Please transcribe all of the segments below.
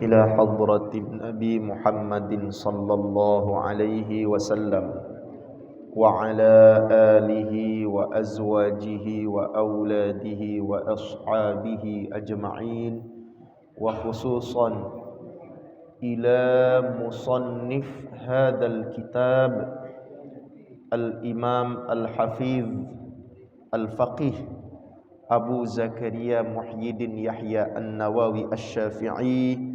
إلى حضرة النبي محمد صلى الله عليه وسلم وعلى آله وأزواجه وأولاده وأصحابه أجمعين، وخصوصا إلى مصنف هذا الكتاب الإمام الحفيظ الفقيه أبو زكريا محي الدين يحيى النووي الشافعي،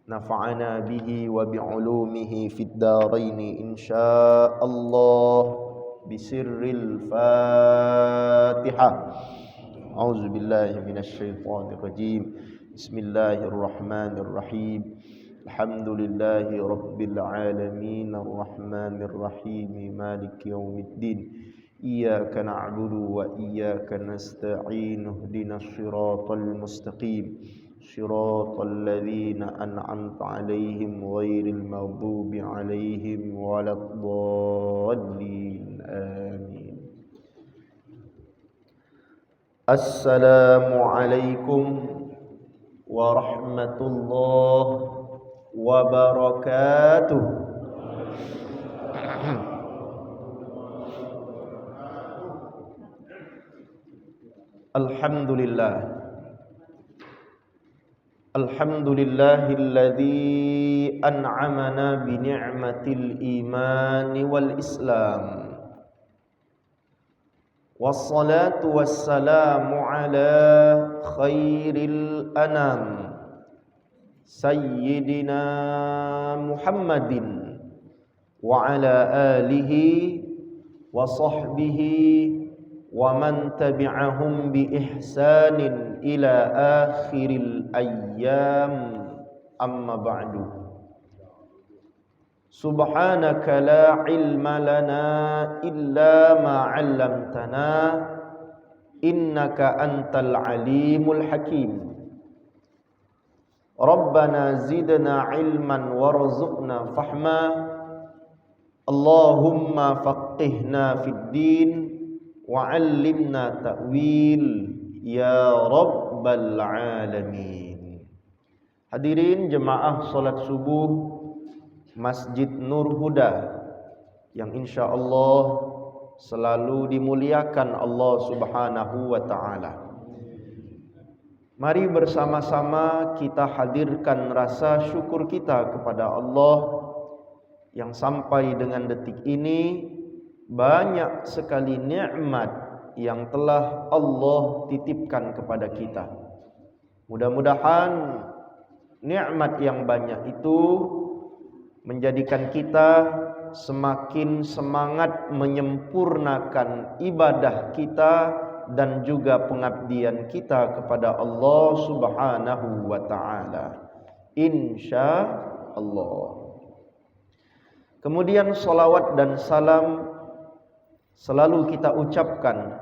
نفعنا به وبعلومه في الدارين إن شاء الله، بسر الفاتحة. أعوذ بالله من الشيطان الرجيم. بسم الله الرحمن الرحيم. الحمد لله رب العالمين الرحمن الرحيم مالك يوم الدين، إياك نعبد وإياك نستعين، اهدنا الصراط المستقيم صراط الذين أنعمت عليهم غير المغضوب عليهم ولا الضالين آمين. السلام عليكم ورحمة الله وبركاته. Alhamdulillah, alhamdulillahilladzi an'amana bi ni'matil iman wal islam, wassalatu wassalamu ala khairil anam sayyidina Muhammadin wa ala alihi wa sahbihi wa man tabi'ahum bi ihsanin ila akhiril ayyam, amma ba'du. Subhanaka la ilma lana illa ma 'allamtana innaka antal alimul hakim. Rabbana zidna ilman warzuqna fahma. Allahumma faqihna fid din wa'allimna ta'wil ya rabbal alamin. Hadirin jemaah salat subuh Masjid Nur Huda yang insyaallah selalu dimuliakan Allah Subhanahu wa taala. Mari bersama-sama kita hadirkan rasa syukur kita kepada Allah yang sampai dengan detik ini banyak sekali nikmat yang telah Allah titipkan kepada kita. Mudah-mudahan nikmat yang banyak itu menjadikan kita semakin semangat menyempurnakan ibadah kita dan juga pengabdian kita kepada Allah Subhanahu wa taala, insyaallah. Kemudian salawat dan salam selalu kita ucapkan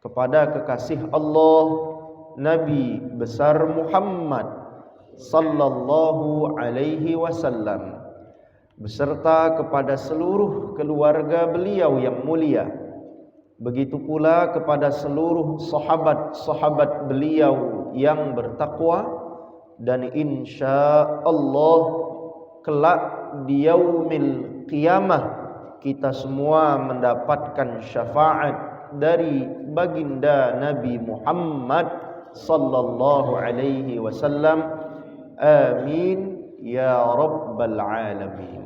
kepada kekasih Allah Nabi besar Muhammad sallallahu alaihi wasallam, beserta kepada seluruh keluarga beliau yang mulia. Begitu pula kepada seluruh sahabat-sahabat beliau yang bertakwa, dan insyaallah kelak di yaumil qiyamah kita semua mendapatkan syafaat dari baginda Nabi Muhammad sallallahu alaihi wasallam. Amin ya rabbal alamin.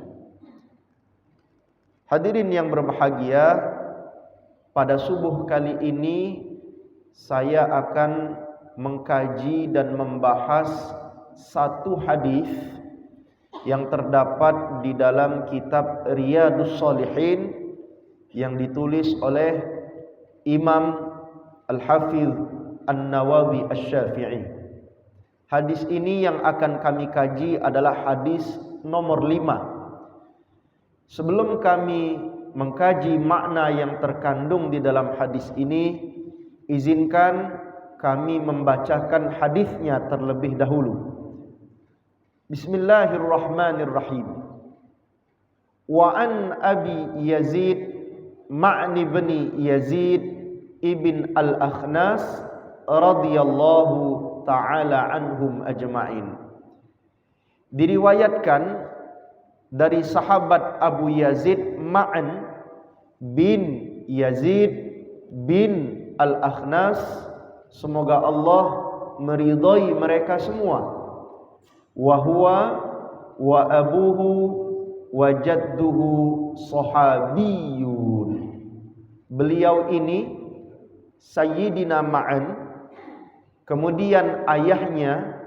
Hadirin yang berbahagia, pada subuh kali ini saya akan mengkaji dan membahas satu hadis yang terdapat di dalam kitab Riyadhus Shalihin yang ditulis oleh Imam Al-Hafidh An-Nawawi Asy-Syafi'i. Hadis ini yang akan kami kaji adalah hadis nomor 5. Sebelum kami mengkaji makna yang terkandung di dalam hadis ini, izinkan kami membacakan hadisnya terlebih dahulu. Bismillahirrahmanirrahim. Wa an Abi Yazid Ma'ni bin Yazid ibn al-Akhnas radhiyallahu ta'ala anhum ajma'in. Diriwayatkan dari sahabat Abu Yazid Ma'an bin Yazid bin Al-Akhnas, semoga Allah meridhai mereka semua, wa huwa wa abuhu wa jadduhu sahabiyun. Beliau ini Sayyidina Ma'an, kemudian ayahnya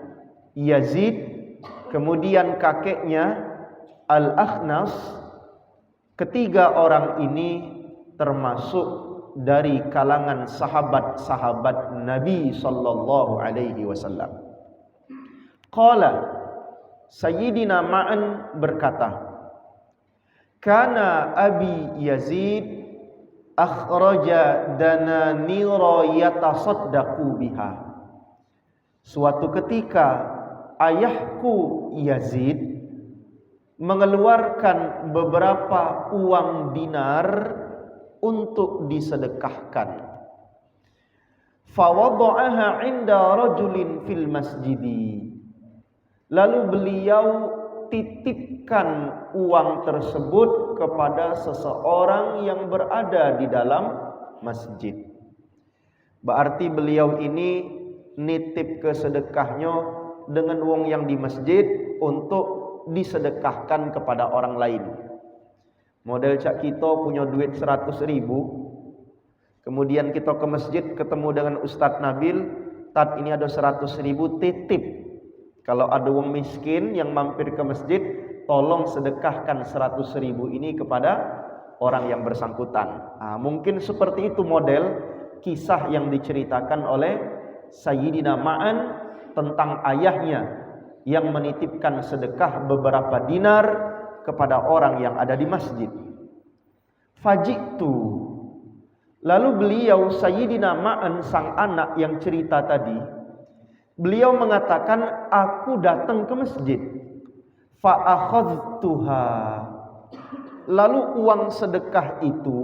Yazid, kemudian kakeknya Al-Akhnas. Ketiga orang ini termasuk dari kalangan sahabat-sahabat Nabi sallallahu alaihi wasallam. Qala, Sayyidina Ma'an berkata, kana Abi Yazid akhraja dananira yatasaddaqu biha. Suatu ketika ayahku Yazid mengeluarkan beberapa uang dinar untuk disedekahkan. Fawada'aha 'inda rajulin fil masjidi. Lalu beliau titipkan uang tersebut kepada seseorang yang berada di dalam masjid. Berarti beliau ini nitip ke sedekahnya dengan uang yang di masjid untuk disedekahkan kepada orang lain. Model cak kita punya duit 100 ribu, kemudian kita ke masjid ketemu dengan Ustadz Nabil, Tat ini ada 100 ribu, titip. Kalau ada orang miskin yang mampir ke masjid, tolong sedekahkan 100 ribu ini kepada orang yang bersangkutan. Mungkin seperti itu model kisah yang diceritakan oleh Sayyidina Ma'an tentang ayahnya yang menitipkan sedekah beberapa dinar kepada orang yang ada di masjid. Fajitu. Lalu beliau Sayyidina Ma'an sang anak yang cerita tadi, beliau mengatakan, aku datang ke masjid. Fa'akhadtuha. Lalu uang sedekah itu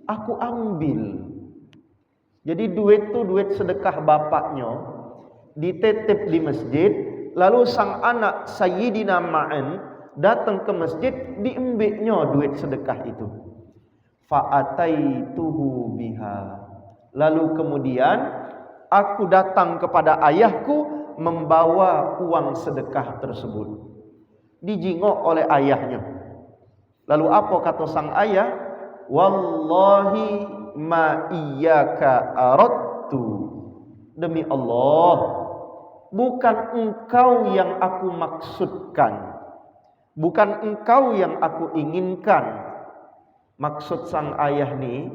aku ambil. Jadi duit itu duit sedekah bapaknya, dititip di masjid. Lalu sang anak Sayyidina Ma'an datang ke masjid, diambilnya duit sedekah itu. Fa'ataituhu biha. Lalu kemudian aku datang kepada ayahku membawa uang sedekah tersebut. Dijingok oleh ayahnya. Lalu apa kata sang ayah? Wallahi ma iyyaka aradtu. Demi Allah, bukan engkau yang aku maksudkan, bukan engkau yang aku inginkan. Maksud sang ayah ni,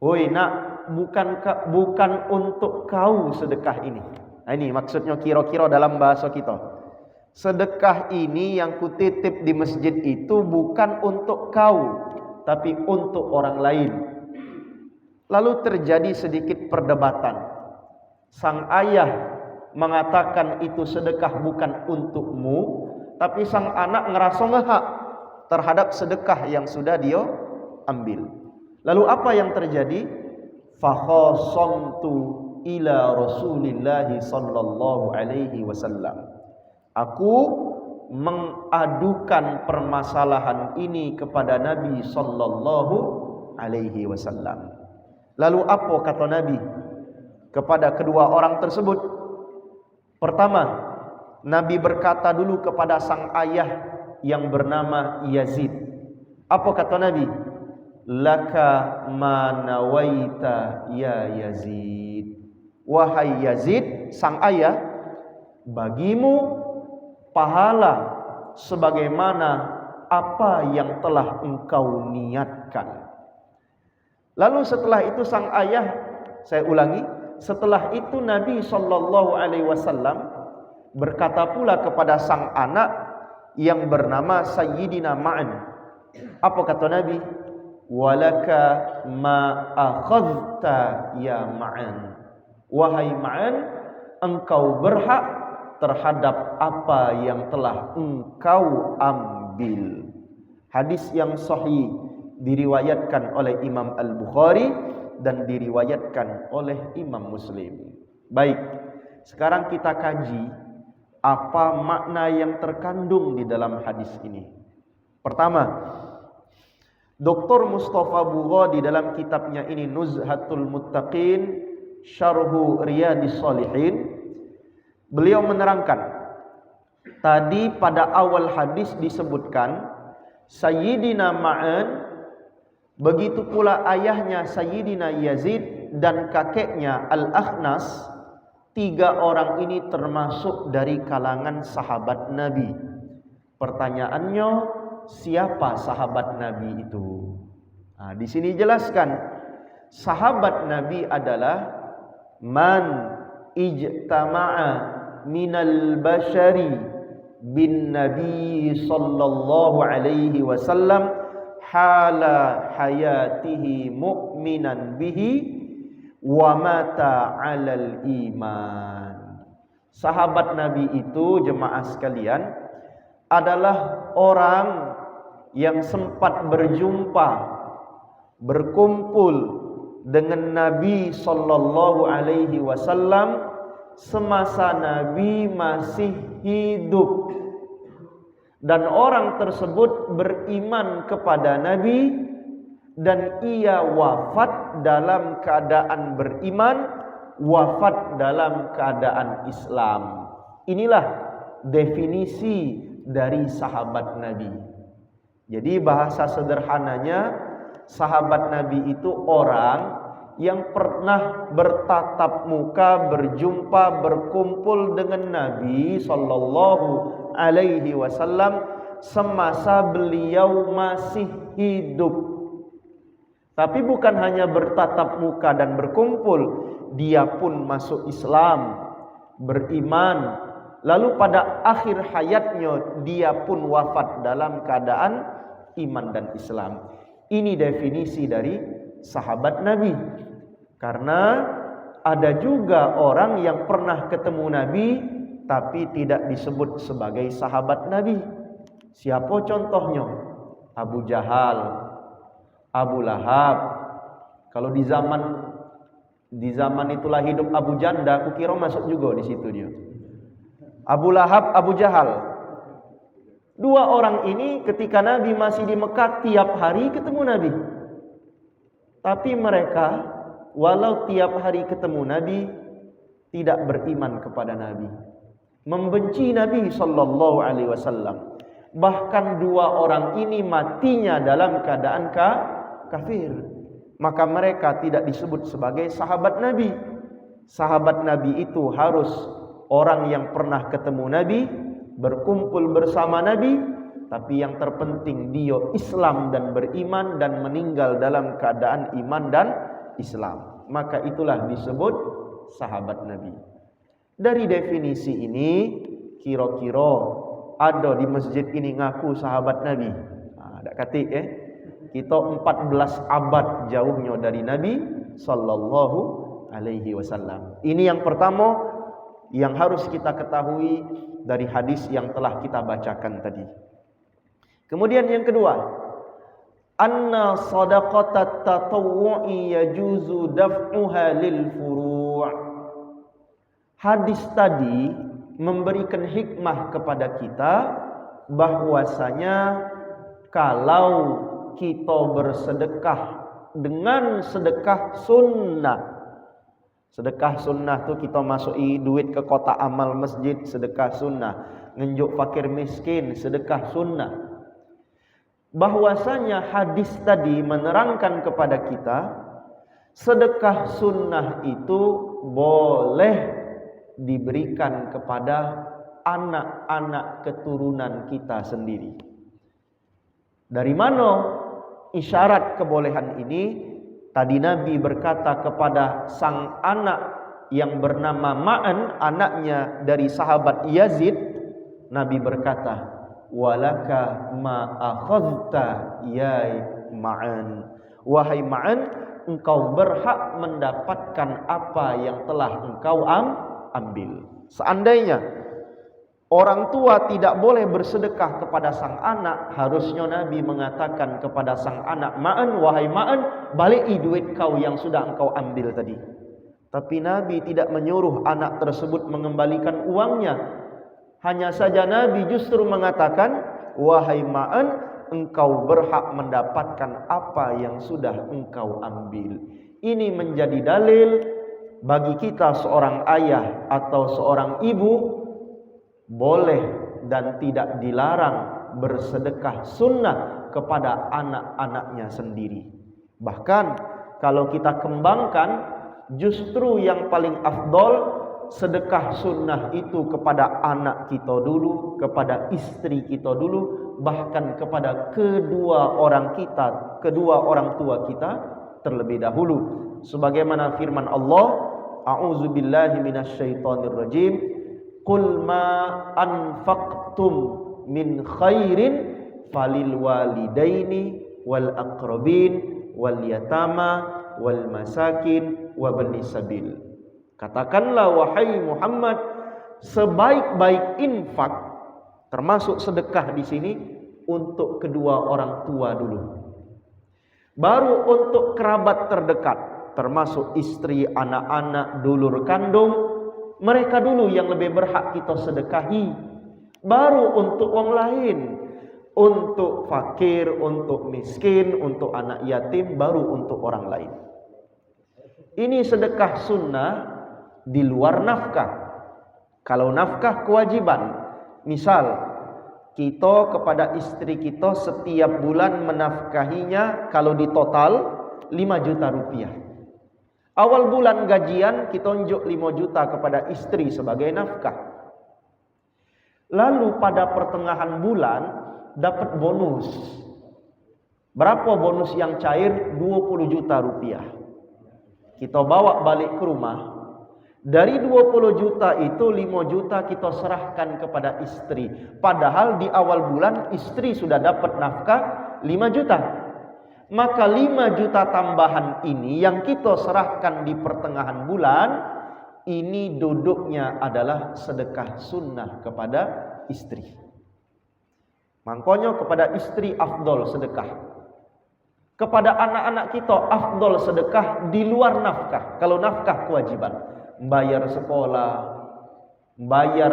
woi nak, bukan untuk kau sedekah ini. Ini maksudnya kira-kira dalam bahasa kita. Sedekah ini yang kutitip di masjid itu bukan untuk kau, tapi untuk orang lain. Lalu terjadi sedikit perdebatan. Sang ayah mengatakan itu sedekah bukan untukmu, tapi sang anak ngerasa ngehak terhadap sedekah yang sudah dia ambil. Lalu apa yang terjadi? Fakhasamtu ila Rasulillah sallallahu alaihi wasallam. Aku mengadukan permasalahan ini kepada Nabi sallallahu alaihi wasallam. Lalu apa kata Nabi kepada kedua orang tersebut? Pertama, Nabi berkata dulu kepada sang ayah yang bernama Yazid. Apa kata Nabi? Laka ma nawaita ya Yazid. Wahai Yazid, sang ayah, bagimu pahala sebagaimana apa yang telah engkau niatkan. Lalu setelah itu sang ayah, saya ulangi, setelah itu Nabi sallallahu alaihi wasallam berkata pula kepada sang anak yang bernama Sayyidina Ma'an. Apa kata Nabi? Walaka ma akhadta ya Ma'an. Wahai Ma'an, engkau berhak terhadap apa yang telah engkau ambil. Hadis yang sahih diriwayatkan oleh Imam Al-Bukhari dan diriwayatkan oleh Imam Muslim. Baik, sekarang kita kaji Apa makna yang terkandung di dalam hadis ini? Pertama, Dr. Mustafa Bugha di dalam kitabnya ini Nuzhatul Muttaqin Syarhu Riyadhis Shalihin, beliau menerangkan, tadi pada awal hadis disebutkan Sayyidina Ma'an, begitu pula ayahnya Sayyidina Yazid dan kakeknya Al-Akhnas, 3 orang ini termasuk dari kalangan sahabat Nabi. Pertanyaannya, siapa sahabat Nabi itu? Nah, di sini jelaskan, sahabat Nabi adalah man ijtama'a minal bashari bin Nabi sallallahu alaihi wasallam hala hayatihi mu'minan bihi wa mata 'alal iman. Sahabat Nabi itu, jemaah sekalian, adalah orang yang sempat berjumpa, berkumpul dengan Nabi sallallahu alaihi wasallam semasa Nabi masih hidup, dan orang tersebut beriman kepada Nabi dan ia wafat dalam keadaan beriman, wafat dalam keadaan Islam. Inilah definisi dari sahabat Nabi. Jadi bahasa sederhananya, sahabat Nabi itu orang yang pernah bertatap muka, berjumpa, berkumpul dengan Nabi sallallahu alaihi wasallam semasa beliau masih hidup. Tapi bukan hanya bertatap muka dan berkumpul, dia pun masuk Islam, beriman, lalu pada akhir hayatnya dia pun wafat dalam keadaan iman dan Islam. Ini definisi dari sahabat Nabi. Karena ada juga orang yang pernah ketemu Nabi tapi tidak disebut sebagai sahabat Nabi. Siapa contohnya? Abu Jahal, Abu Lahab. Kalau di zaman itulah hidup Abu Janda, aku kira masuk juga di situ dia. Abu Lahab, Abu Jahal. 2 orang ini ketika Nabi masih di Mekah tiap hari ketemu Nabi. Tapi mereka walau tiap hari ketemu Nabi tidak beriman kepada Nabi, membenci Nabi sallallahu alaihi wasallam. Bahkan 2 orang ini matinya dalam keadaan kafir. Maka mereka tidak disebut sebagai sahabat Nabi. Sahabat Nabi itu harus orang yang pernah ketemu Nabi, berkumpul bersama Nabi, tapi yang terpenting dia Islam dan beriman dan meninggal dalam keadaan iman dan Islam. Maka itulah disebut sahabat Nabi. Dari definisi ini, kira-kira ada di masjid ini ngaku sahabat Nabi? Tak katik Kita 14 abad jauhnya dari Nabi sallallahu alaihi wasallam. Ini yang pertama yang harus kita ketahui dari hadis yang telah kita bacakan tadi. Kemudian yang kedua, anna sadaqatat tatawwu'i yajuzu daf'uha lil furu'. Hadis tadi memberikan hikmah kepada kita bahwasanya kalau kita bersedekah dengan sedekah sunnah. Sedekah sunnah tu kita masuki duit ke kotak amal masjid, sedekah sunnah. Ngenjuk fakir miskin, sedekah sunnah. Bahwasanya hadis tadi menerangkan kepada kita sedekah sunnah itu boleh diberikan kepada anak-anak keturunan kita sendiri. Dari mana isyarat kebolehan ini? Tadi Nabi berkata kepada sang anak yang bernama Ma'an, anaknya dari sahabat Yazid, Nabi berkata, walaka ma akhadta ya Ma'an. Wahai Ma'an, engkau berhak mendapatkan apa yang telah engkau ambil. Seandainya orang tua tidak boleh bersedekah kepada sang anak, harusnya Nabi mengatakan kepada sang anak, Ma'an, wahai Ma'an, baliki duit kau yang sudah engkau ambil tadi. Tapi Nabi tidak menyuruh anak tersebut mengembalikan uangnya. Hanya saja Nabi justru mengatakan, wahai Ma'an, engkau berhak mendapatkan apa yang sudah engkau ambil. Ini menjadi dalil bagi kita seorang ayah atau seorang ibu boleh dan tidak dilarang bersedekah sunnah kepada anak-anaknya sendiri. Bahkan kalau kita kembangkan, justru yang paling afdol sedekah sunnah itu kepada anak kita dulu, kepada istri kita dulu, bahkan kepada kedua orang tua kita terlebih dahulu. Sebagaimana firman Allah, a'udzubillahi minasyaitonirrajim, qul ma anfaqtum min khairin falil walidaini wal aqrabin wal yatama wal masakin wa bani sabil. Katakanlah wahai Muhammad, sebaik-baik infak termasuk sedekah di sini untuk kedua orang tua dulu. Baru untuk kerabat terdekat termasuk istri, anak-anak, dulur kandung, mereka dulu yang lebih berhak kita sedekahi. Baru untuk orang lain, untuk fakir, untuk miskin, untuk anak yatim, baru untuk orang lain. Ini sedekah sunnah di luar nafkah. Kalau nafkah kewajiban, misal kita kepada istri kita setiap bulan menafkahinya kalau di total 5 juta rupiah. Awal bulan gajian kita unjuk 5 juta kepada istri sebagai nafkah. Lalu pada pertengahan bulan dapat bonus. Berapa bonus yang cair? 20 juta rupiah. Kita bawa balik ke rumah. Dari 20 juta itu 5 juta kita serahkan kepada istri. Padahal di awal bulan istri sudah dapat nafkah 5 juta. Maka 5 juta tambahan ini yang kita serahkan di pertengahan bulan, ini duduknya adalah sedekah sunnah kepada istri. Makanya kepada istri afdol sedekah. Kepada anak-anak kita afdol sedekah di luar nafkah. Kalau nafkah kewajiban, bayar sekolah, bayar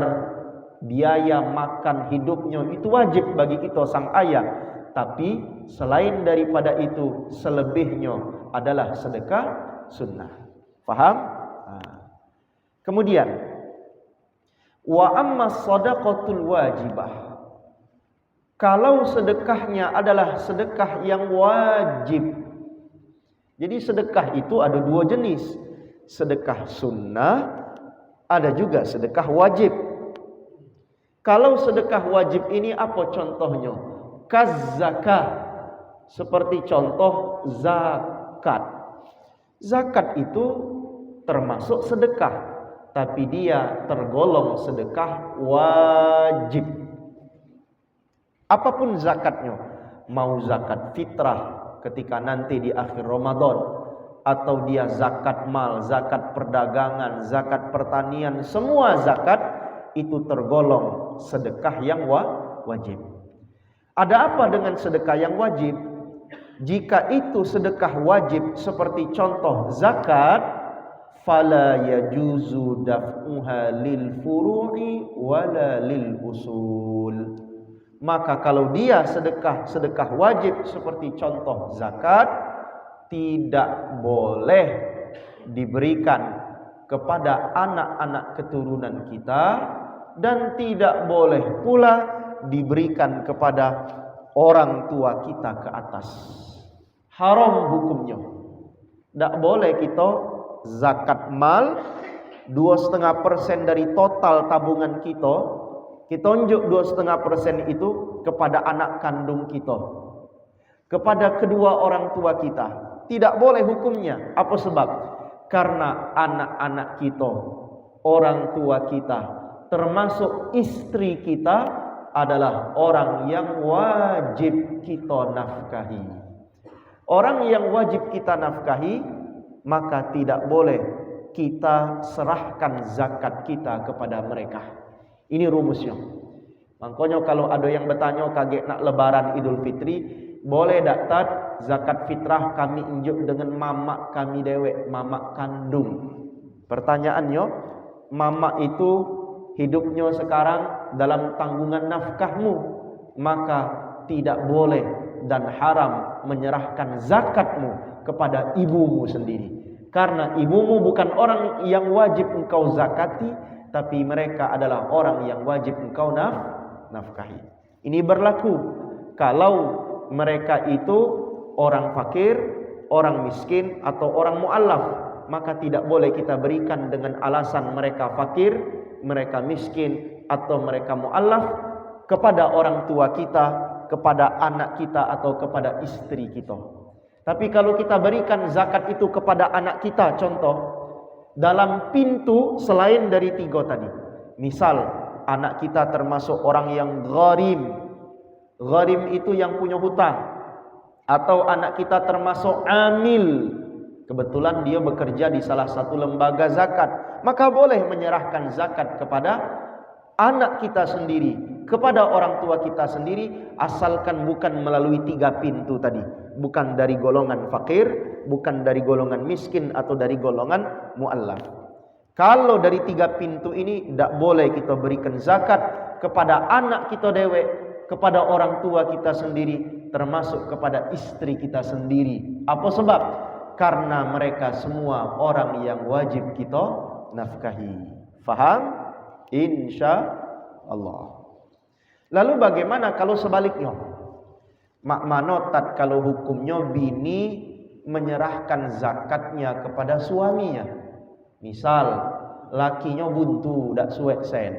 biaya makan hidupnya, itu wajib bagi kita sang ayah. Tapi selain daripada itu, selebihnya adalah sedekah sunnah. Faham? Kemudian, wa amma shadaqatul wajibah. Kalau sedekahnya adalah sedekah yang wajib. Jadi sedekah itu ada dua jenis. Sedekah sunnah, ada juga sedekah wajib. Kalau sedekah wajib ini apa contohnya? Kaz-zakah, seperti contoh zakat. Zakat itu termasuk sedekah, tapi dia tergolong sedekah wajib. Apapun zakatnya, mau zakat fitrah ketika nanti di akhir Ramadan, atau dia zakat mal, zakat perdagangan, zakat pertanian, semua zakat itu tergolong sedekah yang wajib. Ada apa dengan sedekah yang wajib? Jika itu sedekah wajib seperti contoh zakat, fala yajuzu daf'uha lil furu'i wala lil usul. Maka kalau dia sedekah wajib seperti contoh zakat, tidak boleh diberikan kepada anak-anak keturunan kita, dan tidak boleh pula diberikan kepada orang tua kita ke atas. Haram hukumnya. Tidak boleh kita zakat mal 2,5% dari total tabungan kita unjuk 2,5% itu kepada anak kandung kita, kepada kedua orang tua kita. Tidak boleh hukumnya. Apa sebab? Karena anak-anak kita, orang tua kita, termasuk istri kita adalah orang yang wajib kita nafkahi. Orang yang wajib kita nafkahi, maka tidak boleh kita serahkan zakat kita kepada mereka. Ini rumusnya. Makanya kalau ada yang bertanya kaget nak lebaran Idul Fitri, boleh tak tat zakat fitrah kami injuk dengan mamak kami dewek, mamak kandung. Pertanyaannya, mamak itu hidupnya sekarang dalam tanggungan nafkahmu, maka tidak boleh dan haram menyerahkan zakatmu kepada ibumu sendiri. Karena ibumu bukan orang yang wajib engkau zakati, tapi mereka adalah orang yang wajib engkau nafkahi. Ini berlaku kalau mereka itu orang fakir, orang miskin, atau orang mu'allaf. Maka tidak boleh kita berikan dengan alasan mereka fakir, mereka miskin, atau mereka mu'allaf kepada orang tua kita, kepada anak kita, atau kepada istri kita. Tapi kalau kita berikan zakat itu kepada anak kita, contoh dalam pintu selain dari 3 tadi, misal anak kita termasuk orang yang gharim. Gharim itu yang punya hutang. Atau anak kita termasuk amil, kebetulan dia bekerja di salah satu lembaga zakat, maka boleh menyerahkan zakat kepada anak kita sendiri, kepada orang tua kita sendiri, asalkan bukan melalui 3 pintu tadi. Bukan dari golongan fakir, bukan dari golongan miskin, atau dari golongan mu'allaf. Kalau dari 3 pintu ini, tidak boleh kita berikan zakat kepada anak kita dewek, kepada orang tua kita sendiri, termasuk kepada istri kita sendiri. Apa sebab? Karena mereka semua orang yang wajib kita nafkahi. Faham? Insya Allah. Lalu bagaimana kalau sebaliknya? Mak manotat kalau hukumnya bini menyerahkan zakatnya kepada suaminya. Misal lakinya buntu, dak suwek sen.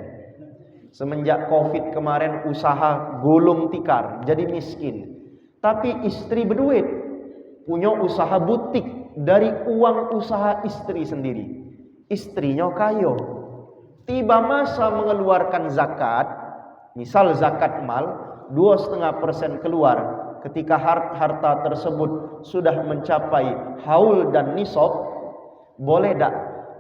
Semenjak Covid kemarin usaha gulung tikar, jadi miskin. Tapi istri berduit, punya usaha butik dari uang usaha istri sendiri. Istrinya kaya. Tiba masa mengeluarkan zakat, misal zakat mal, 2,5% keluar. Ketika harta tersebut sudah mencapai haul dan nisab, boleh tak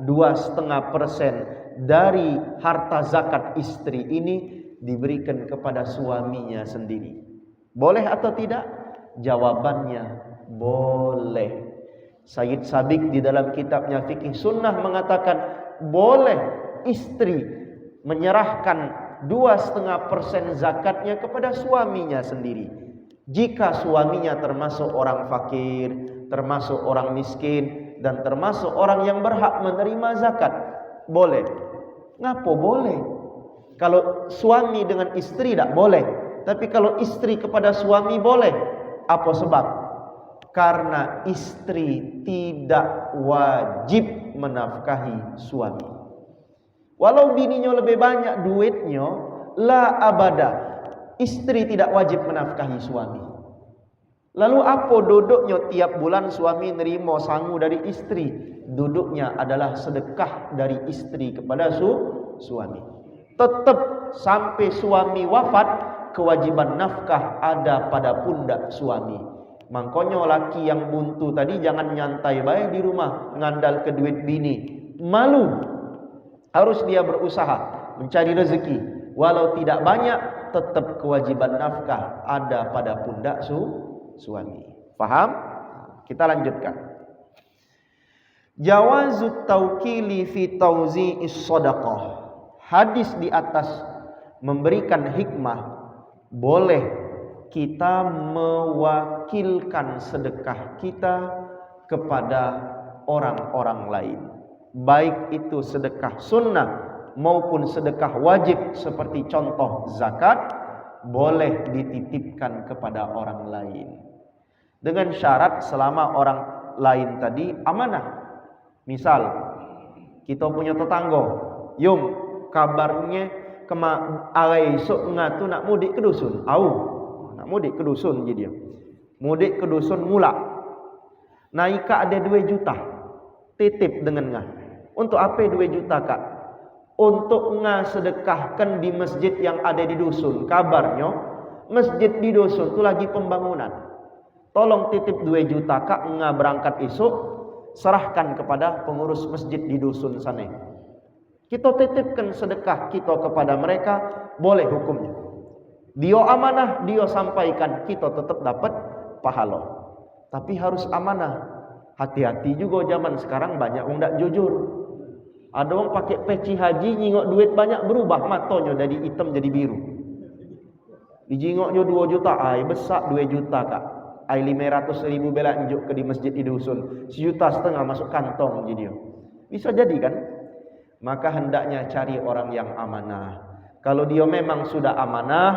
2,5% dari harta zakat istri ini diberikan kepada suaminya sendiri? Boleh atau tidak? Jawabannya boleh. Sayyid Sabiq di dalam kitabnya Fikih Sunnah mengatakan boleh istri menyerahkan 2,5% zakatnya kepada suaminya sendiri. Jika suaminya termasuk orang fakir, termasuk orang miskin, dan termasuk orang yang berhak menerima zakat, boleh. Ngapo boleh? Kalau suami dengan istri tidak boleh, tapi kalau istri kepada suami boleh. Apa sebab? Karena istri tidak wajib menafkahi suami. Walau bininya lebih banyak duitnya, la abada, istri tidak wajib menafkahi suami. Lalu apa duduknya tiap bulan suami nerima sangu dari istri? Duduknya adalah sedekah dari istri kepada suami. Tetap sampai suami wafat, kewajiban nafkah ada pada pundak suami. Makanya laki yang buntu tadi jangan nyantai baik di rumah ngandal ke duit bini. Malu. Harus dia berusaha mencari rezeki. Walau tidak banyak, tetap kewajiban nafkah ada pada pundak suami. Faham? Kita lanjutkan. Jawazut tawkili fi tauzi'is shadaqah. Hadis di atas memberikan hikmah, boleh kita mewakilkan sedekah kita kepada orang-orang lain. Baik itu sedekah sunnah maupun sedekah wajib seperti contoh zakat, boleh dititipkan kepada orang lain. Dengan syarat selama orang lain tadi amanah. Misal kita punya tetangga, yung kabarnya arai esok ngatu nak mudik ke dusun. Nak mudik ke dusun jadi dia. Mudik ke dusun mula. Naika ada 2 juta. Titip dengan ngah. Untuk apa 2 juta kak? Untuk ngah sedekahkan di masjid yang ada di dusun. Kabarnya masjid di dusun itu lagi pembangunan. Tolong titip 2 juta kak, ngah berangkat esok, serahkan kepada pengurus masjid di dusun sana. Kita titipkan sedekah kita kepada mereka, boleh hukumnya. Dia amanah, dia sampaikan, kita tetap dapat pahala. Tapi harus amanah. Hati-hati juga zaman sekarang banyak orang tidak jujur. Ada orang pakai peci haji, nyingok duit banyak berubah matanya dari hitam jadi biru. Dijingoknya 2 juta, ai besar 2 juta kak. Ai 500.000 bela njuk ke di masjid di dusun. 1,5 juta masuk kantong jadi. Bisa jadi kan? Maka hendaknya cari orang yang amanah. Kalau dia memang sudah amanah,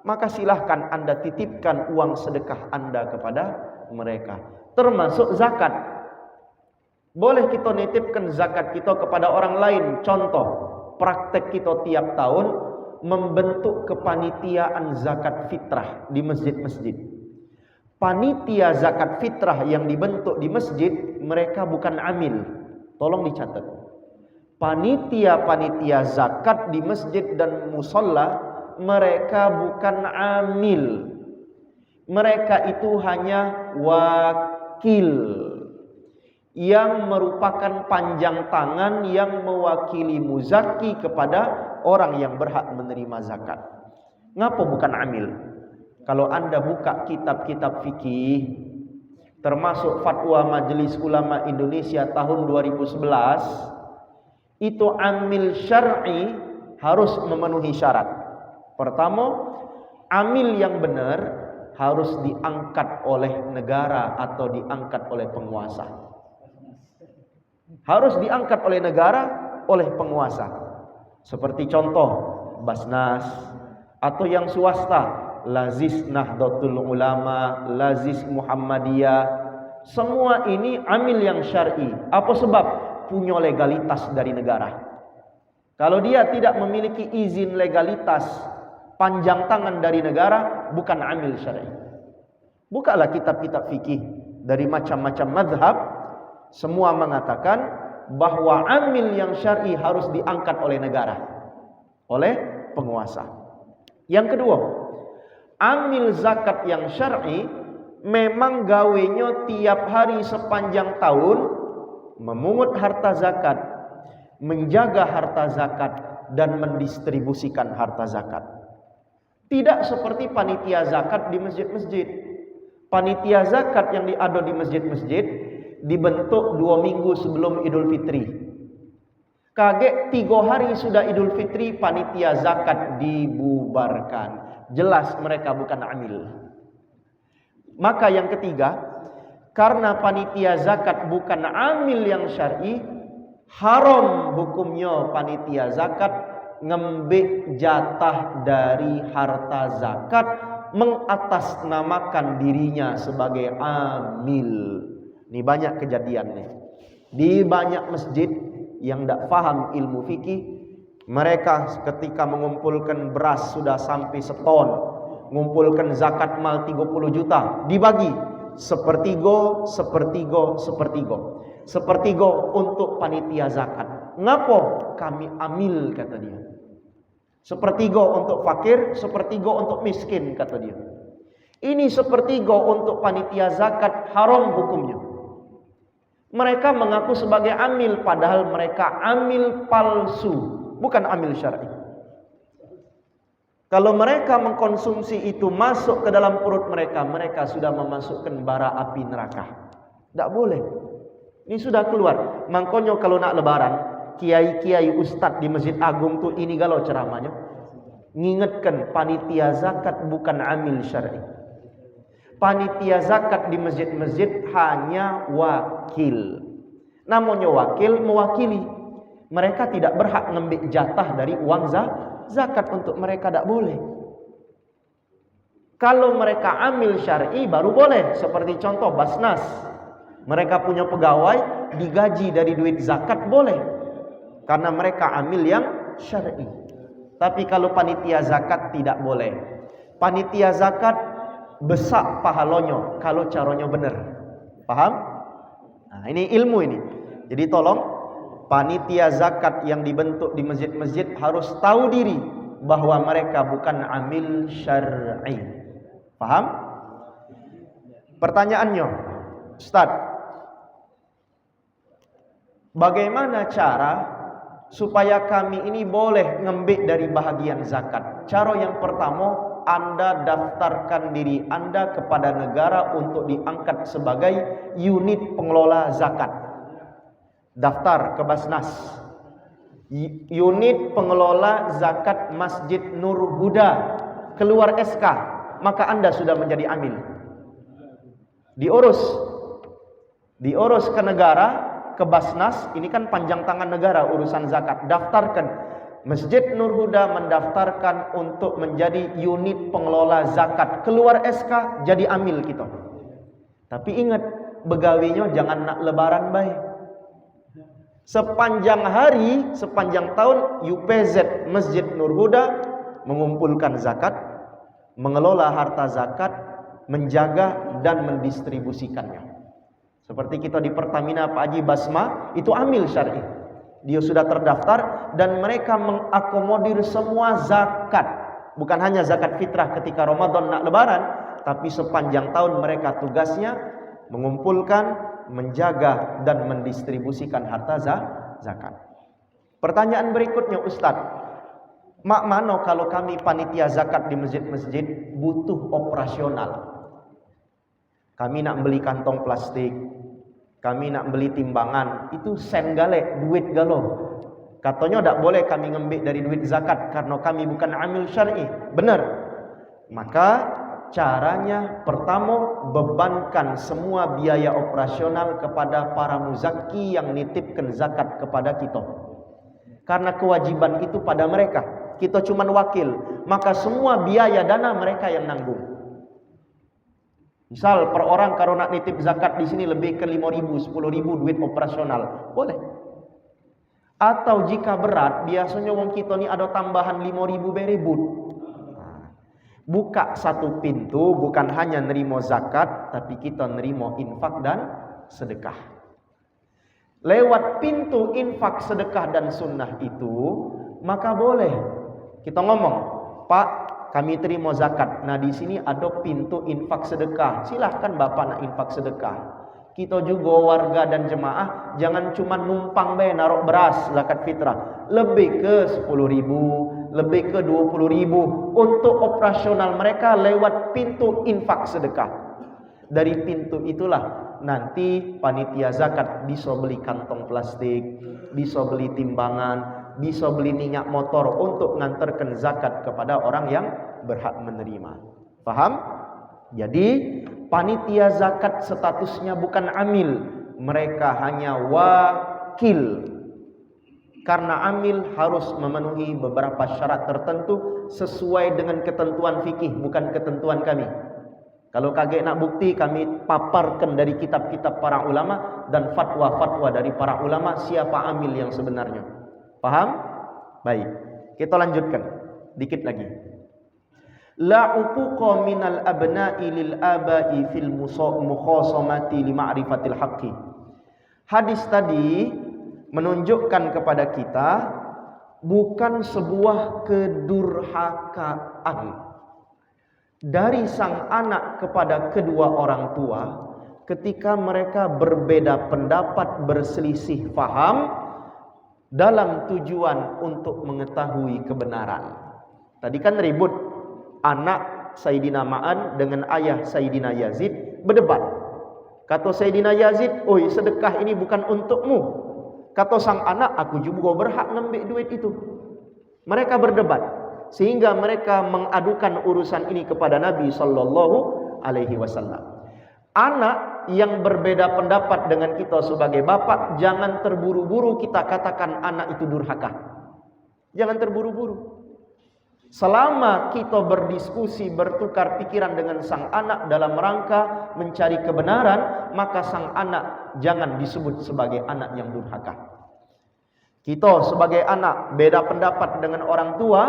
maka silahkan Anda titipkan uang sedekah Anda kepada mereka. Termasuk zakat. Boleh kita nitipkan zakat kita kepada orang lain. Contoh, praktek kita tiap tahun membentuk kepanitiaan zakat fitrah di masjid-masjid. Panitia zakat fitrah yang dibentuk di masjid, mereka bukan amil. Tolong dicatat. Panitia-panitia zakat di masjid dan musalla, mereka bukan amil. Mereka itu hanya wakil yang merupakan panjang tangan yang mewakili muzaki kepada orang yang berhak menerima zakat. Ngapa bukan amil? Kalau Anda buka kitab-kitab fikih, termasuk Fatwa Majelis Ulama Indonesia tahun 2011, itu amil syar'i harus memenuhi syarat. Pertama, amil yang benar harus diangkat oleh negara atau diangkat oleh penguasa. Harus diangkat oleh negara, oleh penguasa. Seperti contoh Basnas, atau yang swasta, Lazis Nahdlatul Ulama, Lazis Muhammadiyah. Semua ini amil yang syar'i. Apa sebab? Punya legalitas dari negara. Kalau dia tidak memiliki izin legalitas panjang tangan dari negara, bukan amil syar'i. Bukalah kitab-kitab fikih dari macam-macam mazhab, semua mengatakan bahwa amil yang syar'i harus diangkat oleh negara, oleh penguasa. Yang kedua, amil zakat yang syar'i memang gawenya tiap hari sepanjang tahun memungut harta zakat, menjaga harta zakat, dan mendistribusikan harta zakat. Tidak seperti panitia zakat di masjid-masjid. Panitia zakat yang ada di masjid-masjid dibentuk 2 minggu sebelum Idul Fitri. Kaget 3 hari sudah Idul Fitri, panitia zakat dibubarkan. Jelas mereka bukan amil. Maka yang ketiga, karena panitia zakat bukan amil yang syar'i, haram hukumnya panitia zakat ngambil jatah dari harta zakat, mengatasnamakan dirinya sebagai amil. Ini banyak kejadian nih. Di banyak masjid yang tidak faham ilmu fikih, mereka ketika mengumpulkan beras sudah sampai seton, mengumpulkan zakat mal 30 juta, dibagi sepertigo, sepertigo, sepertigo. Sepertigo untuk panitia zakat. Ngapo? Kami amil, kata dia. Sepertigo untuk fakir, sepertigo untuk miskin, kata dia. Ini sepertigo untuk panitia zakat, haram hukumnya. Mereka mengaku sebagai amil, padahal mereka amil palsu, bukan amil syar'i. Kalau mereka mengkonsumsi itu masuk ke dalam perut mereka, mereka sudah memasukkan bara api neraka. Tidak boleh. Ini sudah keluar. Makanya kalau nak lebaran, kiai-kiai ustadz di Masjid Agung tuh ini galau ceramahnya, ngingetkan panitia zakat bukan amil syar'i. Panitia zakat di masjid-masjid hanya wakil. Namanya wakil, mewakili. Mereka tidak berhak ngambil jatah dari uang zakat, untuk mereka tidak boleh. Kalau mereka amil syar'i baru boleh. Seperti contoh Basnas. Mereka punya pegawai digaji dari duit zakat, boleh. Karena mereka amil yang syar'i. Tapi kalau panitia zakat tidak boleh. Panitia zakat besar pahalanya kalau caranya benar. Paham? Nah, ini ilmu ini. Jadi tolong, panitia zakat yang dibentuk di masjid-masjid harus tahu diri bahwa mereka bukan amil syar'i. Paham? Pertanyaannya, Ustaz, bagaimana cara supaya kami ini boleh ngambil dari bahagian zakat? Cara yang pertama, Anda daftarkan diri Anda kepada negara untuk diangkat sebagai unit pengelola zakat. Daftar ke Basnas. Unit pengelola zakat Masjid Nur Huda keluar SK, maka Anda sudah menjadi amil. Diurus ke negara, ke Basnas, ini kan panjang tangan negara urusan zakat. Daftarkan. Masjid Nur Huda mendaftarkan untuk menjadi unit pengelola zakat. Keluar SK, jadi amil kita. Tapi ingat, begawinya jangan nak lebaran baik. Sepanjang hari, sepanjang tahun, UPZ Masjid Nur Huda mengumpulkan zakat, mengelola harta zakat, menjaga dan mendistribusikannya. Seperti kita di Pertamina Pak Haji Basma, itu amil syar'i. Dia sudah terdaftar dan mereka mengakomodir semua zakat. Bukan hanya zakat fitrah ketika Ramadan nak lebaran, tapi sepanjang tahun mereka tugasnya mengumpulkan, menjaga dan mendistribusikan harta zakat. Pertanyaan berikutnya, Ustadz, mak mano kalau kami panitia zakat di masjid-masjid butuh operasional. Kami nak beli kantong plastik, kami nak beli timbangan, itu sen galek, duit galo. Katanya tak boleh kami ngambil dari duit zakat karena kami bukan amil syar'i. Benar. Maka caranya pertama, bebankan semua biaya operasional kepada para muzaki yang nitipkan zakat kepada kita. Karena kewajiban itu pada mereka. Kita cuma wakil. Maka semua biaya dana mereka yang nanggung. Misal per orang kalau nak nitip zakat di sini lebih ke 5.000, 10.000 duit operasional, boleh. Atau jika berat, biasanya wong kita ni ada tambahan 5.000 beribut. Buka satu pintu, bukan hanya nerimo zakat, tapi kita nerimo infak dan sedekah. Lewat pintu infak, sedekah dan sunnah itu, maka boleh kita ngomong, Pak, kami terima zakat. Nah di sini ada pintu infak sedekah. Silahkan Bapak nak infak sedekah. Kita juga warga dan jemaah jangan cuma numpang be naruh beras zakat fitrah. Lebih ke 10.000, lebih ke 20.000 untuk operasional mereka lewat pintu infak sedekah. Dari pintu itulah nanti panitia zakat bisa beli kantong plastik, bisa beli timbangan, bisa beli minyak motor untuk ngantarkan zakat kepada orang yang berhak menerima. Paham? Jadi panitia zakat statusnya bukan amil, mereka hanya wakil. Karena amil harus memenuhi beberapa syarat tertentu sesuai dengan ketentuan fikih, bukan ketentuan kami. Kalau kaget nak bukti, kami paparkan dari kitab-kitab para ulama dan fatwa-fatwa dari para ulama siapa amil yang sebenarnya. Paham? Baik. Kita lanjutkan dikit lagi. La uquqa minal abna'i lil aba'i fil mukhasamati li ma'rifatil haqqi. Hadis tadi menunjukkan kepada kita bukan sebuah kedurhakaan dari sang anak kepada kedua orang tua ketika mereka berbeda pendapat, berselisih faham dalam tujuan untuk mengetahui kebenaran. Tadi kan ribut anak Sayyidina Ma'an dengan ayah Sayyidina Yazid berdebat. Kata Sayyidina Yazid, "Oi, sedekah ini bukan untukmu." Kata sang anak, "Aku juga berhak ngambil duit itu." Mereka berdebat sehingga mereka mengadukan urusan ini kepada Nabi sallallahu alaihi wasallam. Anak yang berbeda pendapat dengan kita sebagai bapak, jangan terburu-buru kita katakan anak itu durhaka. Jangan terburu-buru. Selama kita berdiskusi, bertukar pikiran dengan sang anak dalam rangka mencari kebenaran, maka sang anak jangan disebut sebagai anak yang durhaka. Kita sebagai anak beda pendapat dengan orang tua,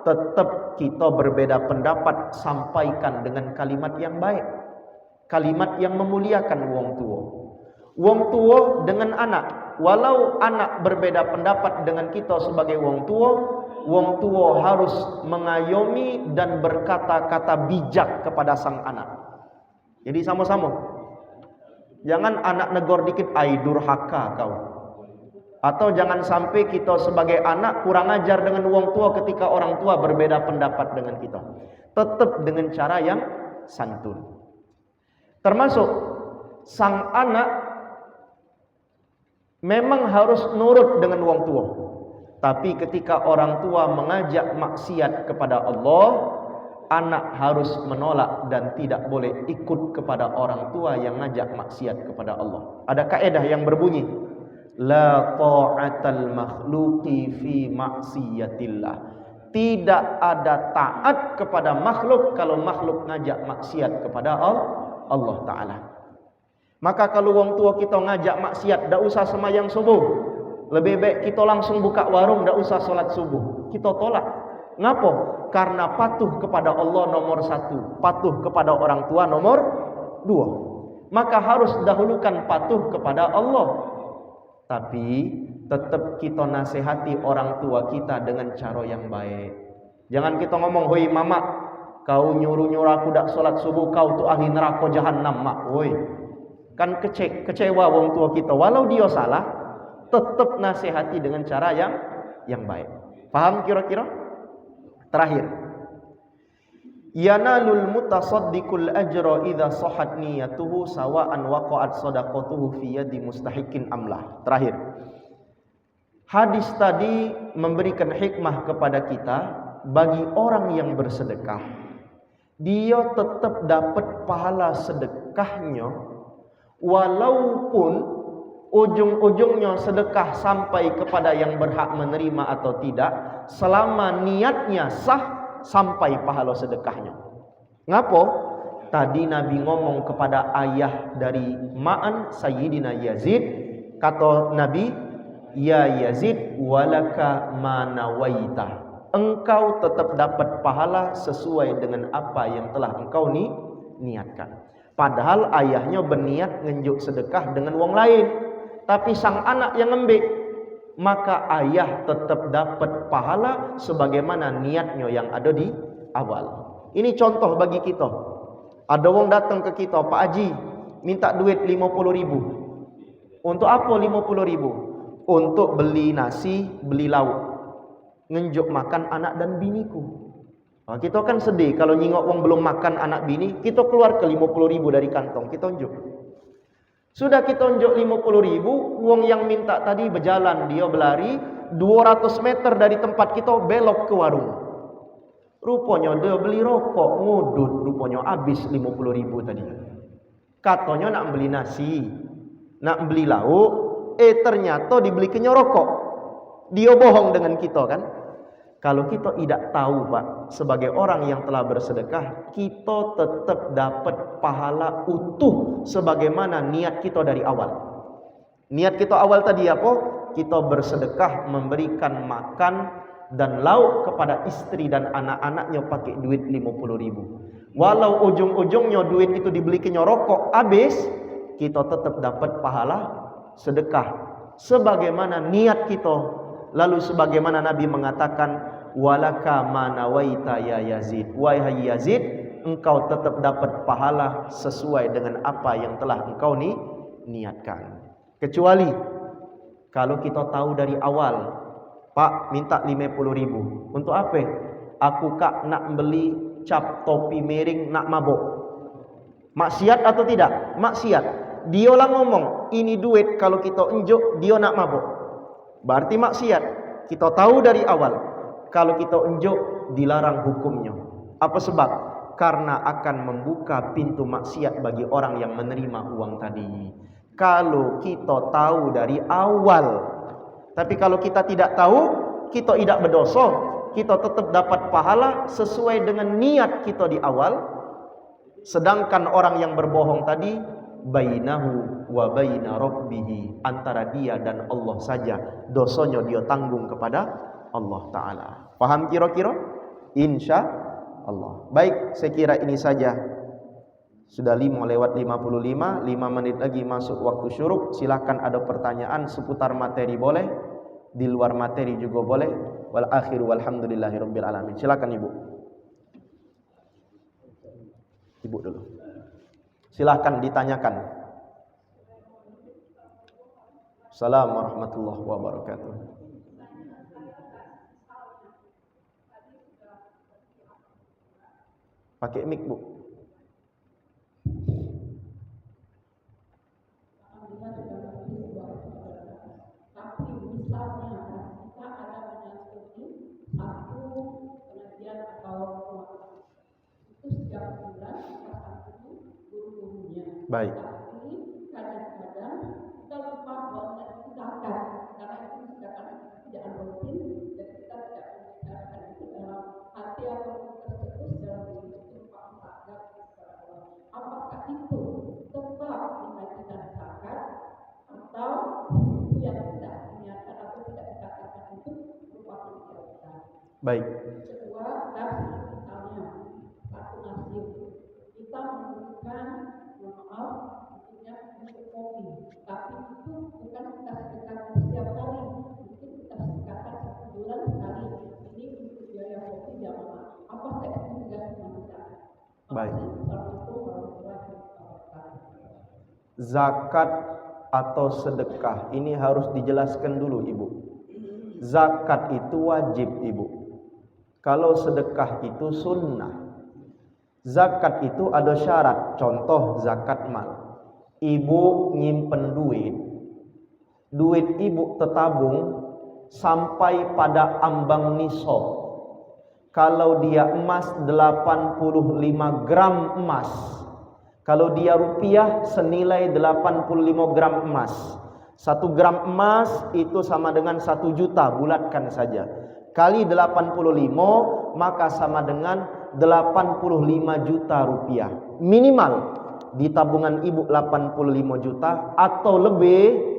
tetap kita berbeda pendapat, sampaikan dengan kalimat yang baik, kalimat yang memuliakan wong tua. Wong tua dengan anak, walau anak berbeda pendapat dengan kita sebagai wong tua harus mengayomi dan berkata-kata bijak kepada sang anak. Jadi sama-sama. Jangan anak negor dikit, "Ai durhaka kau." Atau jangan sampai kita sebagai anak kurang ajar dengan wong tua ketika orang tua berbeda pendapat dengan kita. Tetap dengan cara yang santun. Termasuk sang anak memang harus nurut dengan wong tua. Tapi ketika orang tua mengajak maksiat kepada Allah, anak harus menolak dan tidak boleh ikut kepada orang tua yang ngajak maksiat kepada Allah. Ada kaedah yang berbunyi, la ta'atal makhluqi fi maksiatillah. Tidak ada taat kepada makhluk kalau makhluk ngajak maksiat kepada Allah Ta'ala. Maka kalau wong tua kita ngajak maksiat, tak usah semayang subuh. Lebih baik kita langsung buka warung, tak usah solat subuh. Kita tolak. Ngapa? Karena patuh kepada Allah nomor 1, patuh kepada orang tua nomor 2. Maka harus dahulukan patuh kepada Allah. Tapi tetap kita nasihati orang tua kita dengan cara yang baik. Jangan kita ngomong, "Hoi mama, kau nyuruh-nyuruh aku dak solat subuh, kau tu ahli neraka jahanam, mak." Woi. Kan kecewa wong tua kita. Walau dia salah, tetap nasihati dengan cara yang baik. Paham kira-kira? Terakhir, yanalul mutasaddiqul ajra idza sahhat niyatuhu sawa'an waqa'at shadaqatuhu fi yadi mustahiqin amlah. Terakhir, hadis tadi memberikan hikmah kepada kita, bagi orang yang bersedekah, dia tetap dapat pahala sedekahnya walaupun ujung-ujungnya sedekah sampai kepada yang berhak menerima atau tidak, selama niatnya sah sampai pahala sedekahnya. Ngapo? Tadi Nabi ngomong kepada ayah dari Ma'an, Sayyidina Yazid. Kata Nabi, "Ya Yazid, walaka ma nawaita." Engkau tetap dapat pahala sesuai dengan apa yang telah engkau niatkan. Padahal ayahnya berniat ngenjuk sedekah dengan wong lain, tapi sang anak yang ngambil, maka ayah tetap dapat pahala sebagaimana niatnya yang ada di awal. Ini contoh bagi kita. Ada wong datang ke kita, "Pak Haji, minta duit 50.000. Untuk apa 50.000? Untuk beli nasi, beli lauk, ngenjuk makan anak dan biniku." Kita kan sedih kalau nyingok wong belum makan anak bini, kita keluar ke 50.000 dari kantong, kita unjuk. Sudah kita unjuk 50.000, wong yang minta tadi berjalan, dia berlari 200 meter dari tempat kita, belok ke warung. Rupanya dia beli rokok, ngudut, rupanya habis 50.000 tadi. Katanya nak beli nasi, nak beli lauk, ternyata dibelikannya rokok. Dia bohong dengan kita kan? Kalau kita tidak tahu, Pak, sebagai orang yang telah bersedekah, kita tetap dapat pahala utuh sebagaimana niat kita dari awal. Niat kita awal tadi apa? Kita bersedekah memberikan makan dan lauk kepada istri dan anak-anaknya pakai duit 50.000. Walau ujung-ujungnya duit itu dibelikannya rokok habis, kita tetap dapat pahala sedekah sebagaimana niat kita. Lalu sebagaimana Nabi mengatakan, "Walaka ma nawaita ya Yazid." Wahai Yazid, engkau tetap dapat pahala sesuai dengan apa yang telah engkau niatkan. Kecuali kalau kita tahu dari awal, "Pak, minta 50.000. Untuk apa? Aku kak nak beli cap topi miring, nak mabuk." Maksiat atau tidak? Maksiat. Dia lah ngomong, ini duit kalau kita unjuk, dia nak mabuk. Berarti maksiat. Kita tahu dari awal, kalau kita unjuk dilarang hukumnya. Apa sebab? Karena akan membuka pintu maksiat bagi orang yang menerima uang tadi. Kalau kita tahu dari awal, tapi kalau kita tidak tahu, kita tidak berdosa, kita tetap dapat pahala sesuai dengan niat kita di awal. Sedangkan orang yang berbohong tadi, bainahu wa baina rabbih, antara dia dan Allah saja, dosanya dia tanggung kepada Allah Ta'ala. Paham kira-kira? Insya Allah. Baik, saya kira ini saja. Sudah 5:55, 5 menit lagi masuk waktu syuruk. Silakan ada pertanyaan seputar materi boleh, di luar materi juga boleh. Wal akhiru walhamdulillahirabbil alamin. Silakan Ibu. Ibu dulu. Silakan ditanyakan. Assalamualaikum warahmatullahi wabarakatuh. Pakai mic, Bu. Tapi misalnya kita ada ini satu pengajian atau itu setiap bulan kita santuni guru-gurunya. Baik. Tapi kadang-kadang kita lupa bahwa itu zakat, karena itu misalkan tidak rutin dan kita tidak membicarakan itu dalam hati atau tercetus dalam diri itu merupakan zakat kepada Allah. Apakah itu tetap dinaikkan zakat atau itu yang tidak diniatkan atau tidak dikatakan itu merupakan zakat? Baik. Kedua, nasi misalnya satu nasi kita membutuhkan, maaf, tentunya untuk kopi, tapi itu bukan kita sedekahkan setiap hari, mungkin kita sedekahkan 1 bulan sekali. Ini untuk biaya kopi jamaah. Apakah itu juga dimanfaatkan? Baik. Assalamualaikum warahmatullahi wabarakatuh. Zakat atau sedekah ini harus dijelaskan dulu, Ibu. Zakat itu wajib, Ibu. Kalau sedekah itu sunnah. Zakat itu ada syarat. Contoh zakat mal. Ibu nyimpen duit. Duit ibu tertabung sampai pada ambang nisab. Kalau dia emas 85 gram emas. Kalau dia rupiah senilai 85 gram emas. 1 gram emas itu sama dengan 1 juta, bulatkan saja. Kali 85 maka sama dengan 85 juta rupiah. Minimal di tabungan ibu 85 juta atau lebih.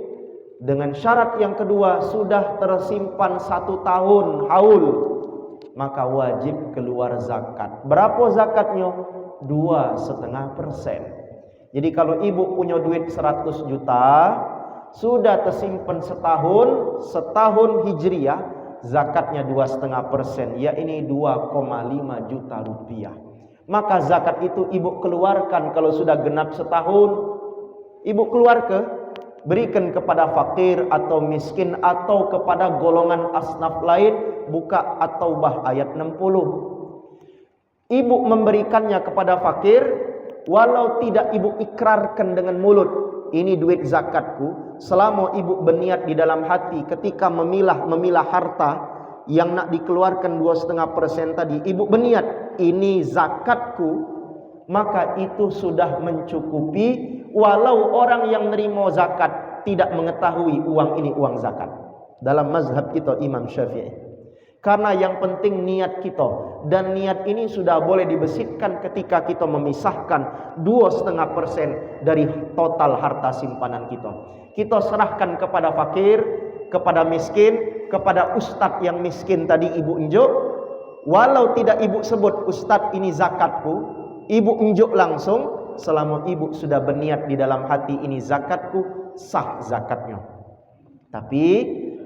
Dengan syarat yang kedua, sudah tersimpan 1 tahun haul, maka wajib keluar zakat. Berapa zakatnya? 2,5%. Jadi kalau ibu punya duit 100 juta, sudah tersimpan setahun hijriah, zakatnya 2,5%, yakni 2,5 juta rupiah. Maka zakat itu ibu keluarkan kalau sudah genap setahun. Ibu keluar berikan kepada fakir atau miskin atau kepada golongan asnaf lain. Buka At-Taubah ayat 60. Ibu memberikannya kepada fakir walau tidak ibu ikrarkan dengan mulut, ini duit zakatku. Selama ibu berniat di dalam hati ketika memilah harta yang nak dikeluarkan 2,5% tadi, ibu berniat ini zakatku, maka itu sudah mencukupi walau orang yang nerima zakat tidak mengetahui uang ini uang zakat. Dalam mazhab kita Imam Syafi'i. Karena yang penting niat kita, dan niat ini sudah boleh dibesitkan ketika kita memisahkan 2,5% dari total harta simpanan kita. Kita serahkan kepada fakir, kepada miskin, kepada ustadz yang miskin tadi ibu unjuk. Walau tidak ibu sebut ustadz ini zakatku, ibu unjuk langsung. Selama ibu sudah berniat di dalam hati ini zakatku, sah zakatnya. Tapi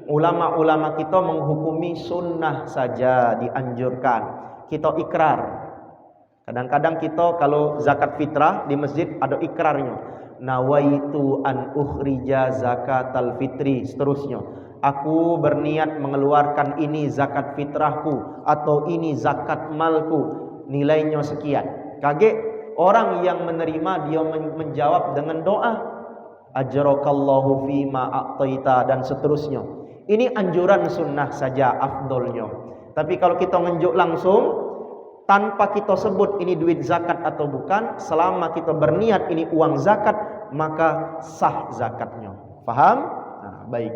ulama-ulama kita menghukumi sunnah saja dianjurkan. Kita ikrar. Kadang-kadang kita kalau zakat fitrah di masjid ada ikrarnya. Nawaitu an ukhrija zakatal fitri, seterusnya. Aku berniat mengeluarkan ini zakat fitrahku atau ini zakat malku, nilainya sekian. Kaget orang yang menerima, dia menjawab dengan doa. Ajrakallahu fima a'taita dan seterusnya. Ini anjuran sunnah saja afdolnya. Tapi kalau kita ngenjuk langsung tanpa kita sebut ini duit zakat atau bukan, selama kita berniat ini uang zakat, maka sah zakatnya. Faham? Nah, baik.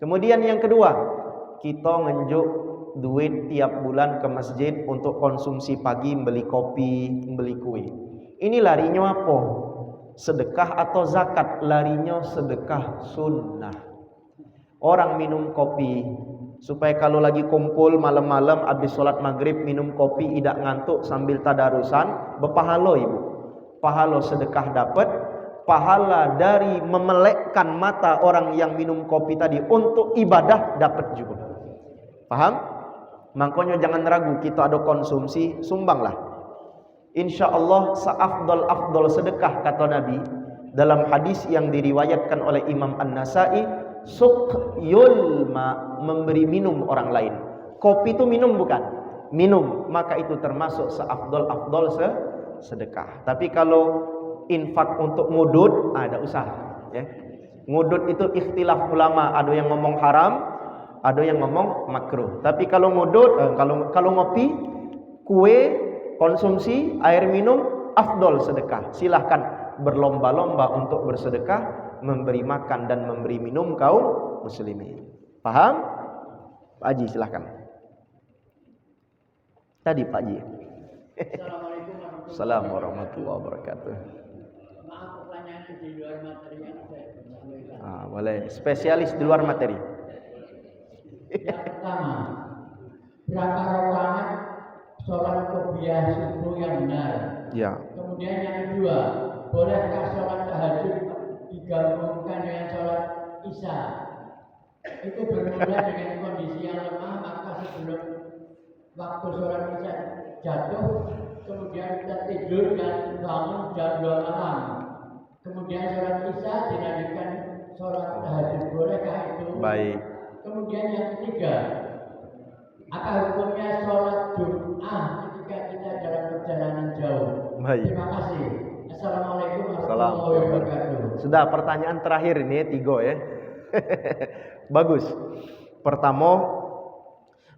Kemudian yang kedua, kita ngenjuk duit tiap bulan ke masjid untuk konsumsi pagi, beli kopi, beli kue. Ini larinya apa? Sedekah atau zakat? Larinya sedekah sunnah. Orang minum kopi supaya kalau lagi kumpul malam-malam habis sholat maghrib minum kopi tidak ngantuk sambil tadarusan, berpahala ibu. Pahala sedekah dapat, pahala dari memelekkan mata orang yang minum kopi tadi untuk ibadah dapat juga. Paham? Makanya jangan ragu, kita ada konsumsi, sumbanglah. Insya Allah seafdol sedekah kata Nabi dalam hadis yang diriwayatkan oleh Imam An-Nasai. Suqyul ma, memberi minum orang lain. Kopi itu minum bukan? Minum, maka itu termasuk seafdol sedekah. Tapi kalau infak untuk ngudud, ada usaha ya. Ngudud itu ikhtilaf ulama, ada yang ngomong haram, ada yang ngomong makruh. Tapi kalau ngudut, kalau ngopi, kue, konsumsi, air minum, afdol sedekah. Silahkan berlomba-lomba untuk bersedekah, memberi makan dan memberi minum kaum muslimin. Paham? Pak Haji silahkan. Tadi Pak Haji. Assalamualaikum warahmatullahi wabarakatuh. Maaf pertanyaan di luar materi yang saya Boleh. Spesialis di luar materi. Yang pertama, berapa rakaat sholat qobliyah subuh yang benar? Ya. Kemudian yang kedua, bolehkah sholat tahajud digabungkan dengan sholat isya? Itu bermula dengan kondisi yang lemah, maka sebelum waktu sholat isya jatuh, kemudian kita tidur dan bangun jam 2 malam. Kemudian sholat isya dilanjutkan sholat tahajud, bolehkah itu? Baik. Kemudian yang ketiga, apa hukumnya sholat Jum'ah ketika kita dalam perjalanan jauh? Baik. Terima kasih. Assalamualaikum warahmatullahi wabarakatuh. Sudah pertanyaan terakhir ini 3 ya. Bagus. Pertama,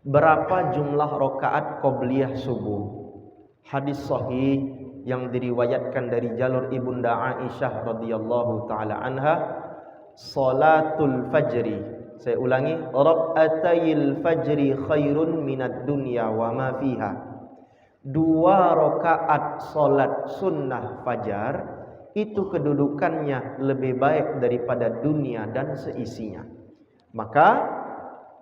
berapa jumlah rakaat qobliyah subuh? Hadis sahih yang diriwayatkan dari jalur Ibunda Aisyah radhiyallahu taala anha, salatul fajri. Saya ulangi, raka'atayil fajri khairun minad dunya wa ma fiha. 2 rakaat salat sunnah fajar itu kedudukannya lebih baik daripada dunia dan seisinya. Maka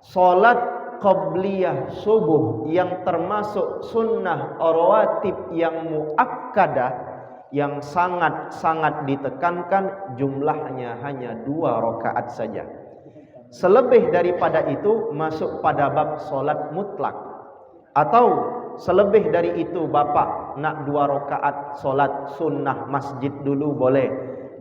salat qabliyah subuh yang termasuk sunnah rawatib yang muakkadah, yang sangat-sangat ditekankan, jumlahnya hanya 2 rakaat saja. Selebih daripada itu masuk pada bab solat mutlak. Atau selebih dari itu bapak nak 2 rakaat solat sunnah masjid dulu boleh,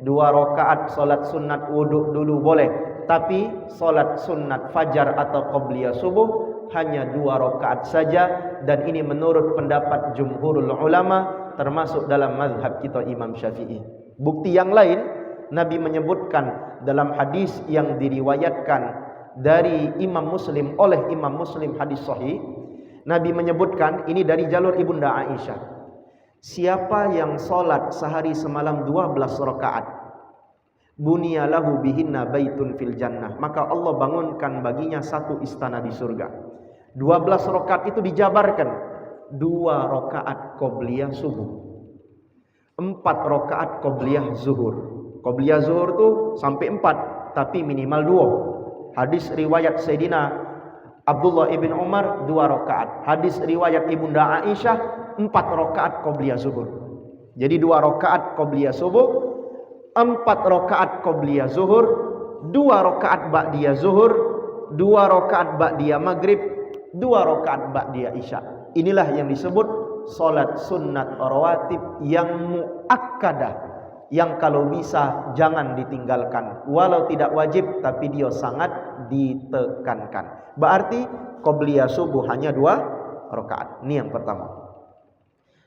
2 rakaat solat sunat wudhu dulu boleh. Tapi solat sunat fajar atau qobliyah subuh hanya 2 rakaat saja. Dan ini menurut pendapat jumhurul ulama, termasuk dalam mazhab kita Imam Syafi'i. Bukti yang lain, Nabi menyebutkan dalam hadis yang diriwayatkan dari Imam Muslim oleh Imam Muslim, hadis sahih, Nabi menyebutkan, ini dari jalur Ibunda Aisyah, siapa yang solat sehari semalam 12 rakaat, bunyalahu bihinna baitun fil jannah, maka Allah bangunkan baginya 1 istana di surga. 12 rakaat itu dijabarkan, 2 rakaat qobliyah subuh, 4 rakaat qobliyah zuhur. Qobliyah zuhur tuh sampai 4, tapi minimal 2. Hadis riwayat Sayyidina Abdullah ibn Umar 2 rakaat. Hadis riwayat Ibunda Aisyah 4 rakaat qobliyah zuhur. Jadi 2 rakaat qobliyah subuh, 4 rakaat qobliyah zuhur, 2 rakaat ba'diyah zuhur, 2 rakaat ba'diyah maghrib, 2 rakaat ba'diyah isya. Inilah yang disebut salat sunnat rawatib yang muakkadah, yang kalau bisa jangan ditinggalkan, walau tidak wajib tapi dia sangat ditekankan. Berarti qobliyah subuh hanya 2 rakaat. Ini yang pertama.